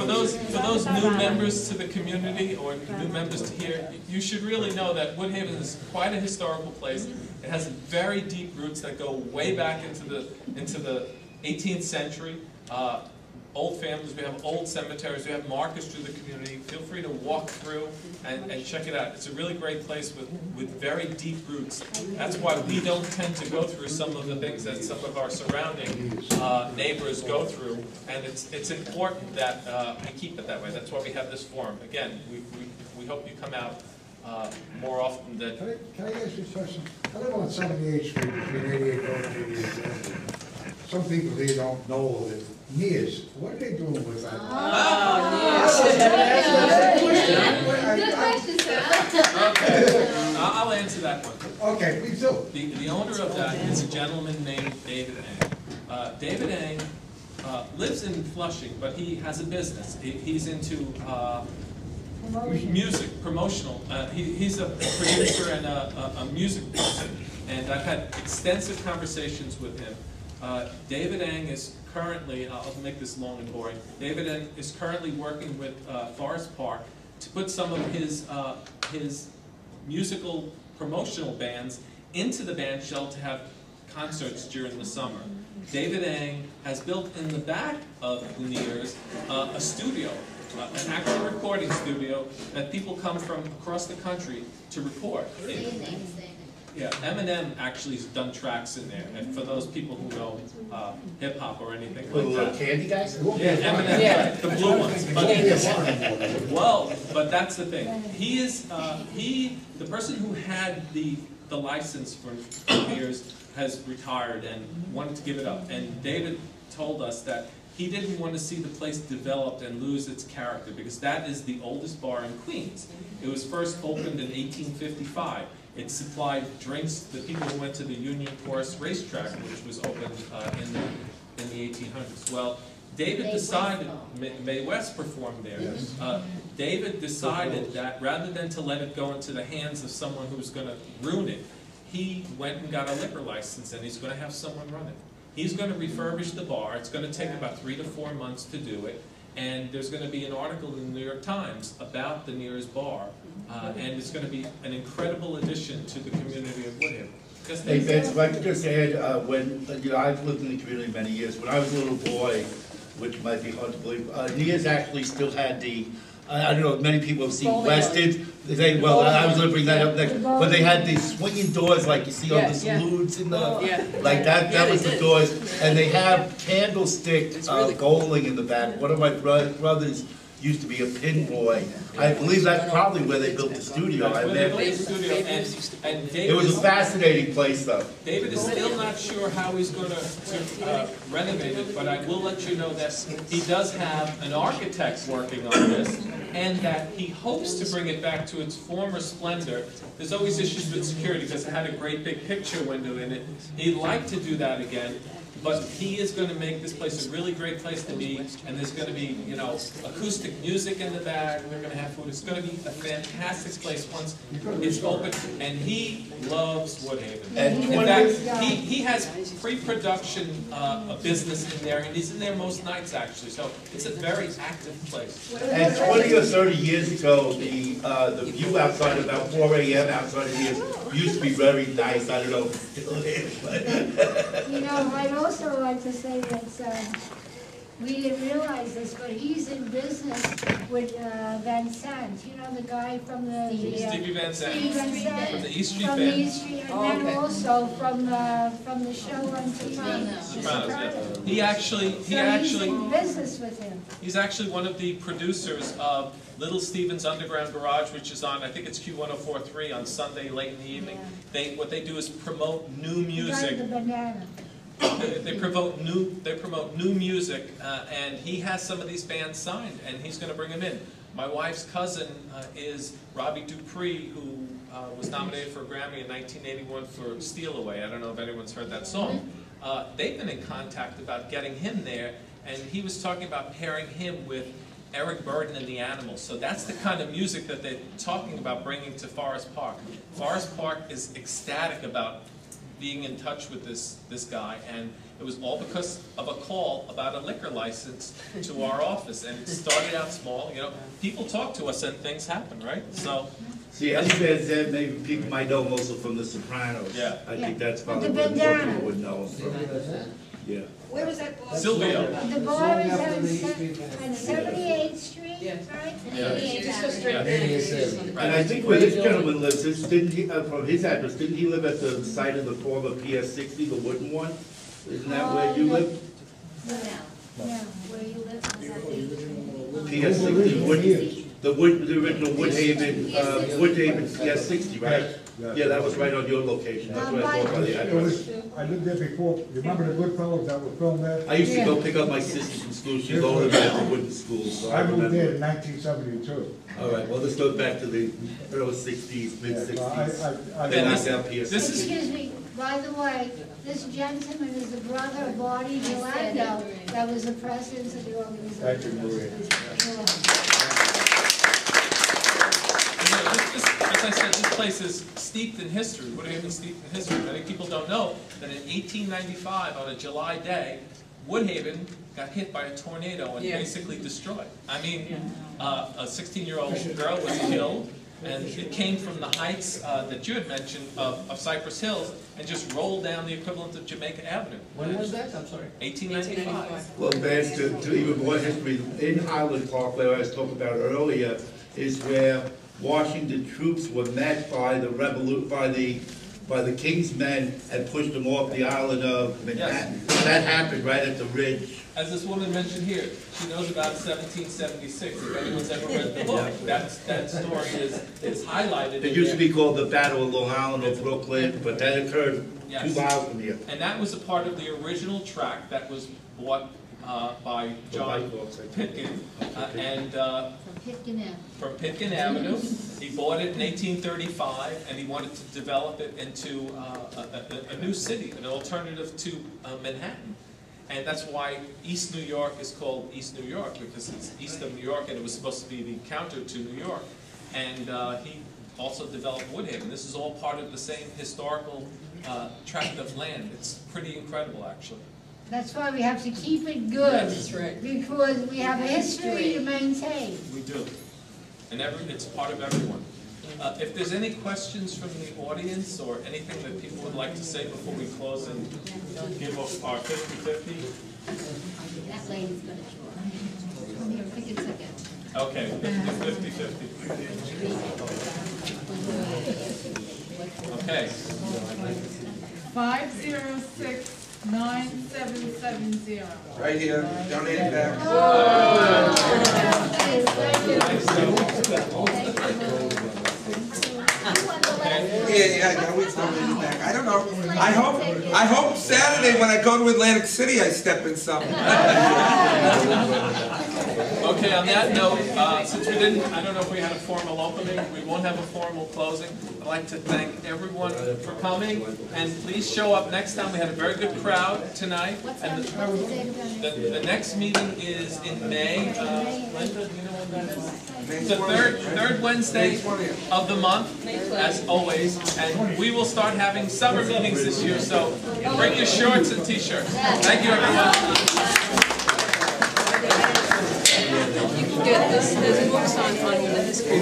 those new members to the community or new members to here, you should really know that Woodhaven is quite a historical place. It has very deep roots that go way back into the 18th century. Old families, we have old cemeteries, we have markets through the community. Feel free to walk through and check it out. It's a really great place with very deep roots. That's why we don't tend to go through some of the things that some of our surrounding neighbors go through, and it's important that we keep it that way. That's why we have this forum. Again, we hope you come out more often than... Can I ask you a question? I live on 78th Street between 88 and 88. Some people here don't know that Niers, what are they doing with that? Good question, sir. Okay, I'll answer that one. Okay, please do. The owner of that is a gentleman named David Ang. David Ang lives in Flushing, but he has a business. He's into music, promotional. He's a producer and a music person, and I've had extensive conversations with him. David Ang is currently, I'll make this long and boring, David Ang is currently working with Forest Park to put some of his musical promotional bands into the band shell to have concerts during the summer. David Ang has built in the back of the Niers a studio, an actual recording studio that people come from across the country to record. Yeah, Eminem actually has done tracks in there, and for those people who know hip hop or anything like that. Little candy guys? Yeah, Eminem, the blue ones. But that's the thing. He is the person who had the license for years has retired and wanted to give it up. And David told us that he didn't want to see the place developed and lose its character, because that is the oldest bar in Queens. It was first opened in 1855. It supplied drinks to people who went to the Union Forest racetrack, which was opened in the 1800s. Well, David decided, Mae West performed there. Yes. David decided that rather than to let it go into the hands of someone who was going to ruin it, he went and got a liquor license, and he's going to have someone run it. He's going to refurbish the bar. It's going to take about 3 to 4 months to do it. And there's going to be an article in the New York Times about the Niers bar. And it's going to be an incredible addition to the community of Woodhaven. Hey, Vince, if I could just add, when, I've lived in the community many years. When I was a little boy, which might be hard to believe, Niers actually still had the, I don't know if many people have seen Wested. Well, I was going to bring that up next. But they had these swinging doors like you see on the saloons in the, like that. That was the doors. And they have candlestick bowling in the back. One of my brothers used to be a pin boy. I believe that's probably where they built the studio. It was a fascinating place, though. David is still not sure how he's going to renovate it, but I will let you know that he does have an architect working on this, and that he hopes to bring it back to its former splendor. There's always issues with security because it had a great big picture window in it. He'd like to do that again. But he is going to make this place a really great place to be, and there's going to be, acoustic music in the back. They're going to have food. It's going to be a fantastic place once it's open, and he loves Woodhaven. And in fact, he has pre-production business in there, and he's in there most nights actually. So it's a very active place. And 20 or 30 years ago, the view outside about 4 a.m. outside of here used to be very nice. I don't know if it still is, but I'd also like to say that we didn't realize this, but he's in business with Van Sant. You know, the guy from the Stevie Van Sant. From the East Street Band. Band. The East Street, and then also from the show on TV. Sopranos, yeah. He's in business with him. He's actually one of the producers of Little Steven's Underground Garage, which is on, I think it's Q1043 on Sunday late in the evening. What they do is promote new music. The banana. They promote new music, and he has some of these bands signed, and he's going to bring them in. My wife's cousin is Robbie Dupree, who was nominated for a Grammy in 1981 for Steal Away. I don't know if anyone's heard that song. They've been in contact about getting him there, and he was talking about pairing him with Eric Burden and the Animals. So that's the kind of music that they're talking about bringing to Forest Park. Forest Park is ecstatic about being in touch with this guy, and It was all because of a call about a liquor license to our office, and it started out small. You know, people talk to us and things happen, right? So. See, as Van said, maybe people might know him also from The Sopranos. Yeah. I think that's probably The where more bandana. people would know him from. Yeah. Where was that bar? Silvio. The bar is on 78th Street, Yeah. right? Yeah. Just go straight Yeah. down. And I think where this gentleman lives, didn't he, from his address, didn't he live at the site of the former PS 60, the wooden one? Isn't that where you live? No, where you live, PS 60, the original Woodhaven, Woodhaven PS 60, right? Yeah, that was right on your location, that's what I thought by the It address. was, I lived there before, you remember the Goodfellas that were filmed there? I used to go pick up my sister from school, she was older than the wooden school, so I I moved there in remember. 1972. All right, well, this goes back to the early 60s, mid Yeah, so 60s. I They knocked this- out PS this 60. Excuse me, by the way, this gentleman is the brother of Barney Delando, that was the president of the organization. Thank you, Maria. As I said, this place is steeped in history. What do you mean steeped in history? Many people don't know that in 1895, on a July day, Woodhaven got hit by a tornado and basically destroyed. I mean, a 16-year-old girl was killed, and it came from the heights that you had mentioned of Cypress Hills and just rolled down the equivalent of Jamaica Avenue. When was that? I'm sorry. 1895. Well, Vance, to even more history, in Highland Park, where I was talking about earlier, is where Washington troops were met by the by the King's men and pushed them off the island of Manhattan. Yes. That happened right at the ridge. As this woman mentioned here, she knows about 1776. If anyone's ever read the book, that story is highlighted. It used to be called the Battle of Long Island or Brooklyn, but that occurred 2 Yes. miles from here. And that was a part of the original tract that was bought by John Pitkin, and Pitkin Ave. from Pitkin Avenue. He bought it in 1835, and he wanted to develop it into a new city, an alternative to Manhattan. And that's why East New York is called East New York, because it's east of New York, and it was supposed to be the counter to New York. And he also developed Woodhaven. This is all part of the same historical tract of land. It's pretty incredible, actually. That's why we have to keep it good. That's right. Because we have a history to maintain. We do. And it's part of everyone. If there's any questions from the audience or anything that people would like to say before we close and give our 50-50? That lady's gonna draw. Come here, pick it again. Okay, 50-50. Okay. 506-9770. Right here, donate it back. Yeah, always donate it back. I don't know. I hope Saturday when I go to Atlantic City, I step in something. Okay, on that note, since we didn't, I don't know if we had a formal opening, we won't have a formal closing. I'd like to thank everyone for coming, and please show up next time. We had a very good crowd tonight. And the next meeting is in May. Linda, do you know when that is? The third Wednesday of the month, as always, and we will start having summer meetings this year, so bring your shorts and t-shirts. Thank you, everyone. You can get this, there's books on the history.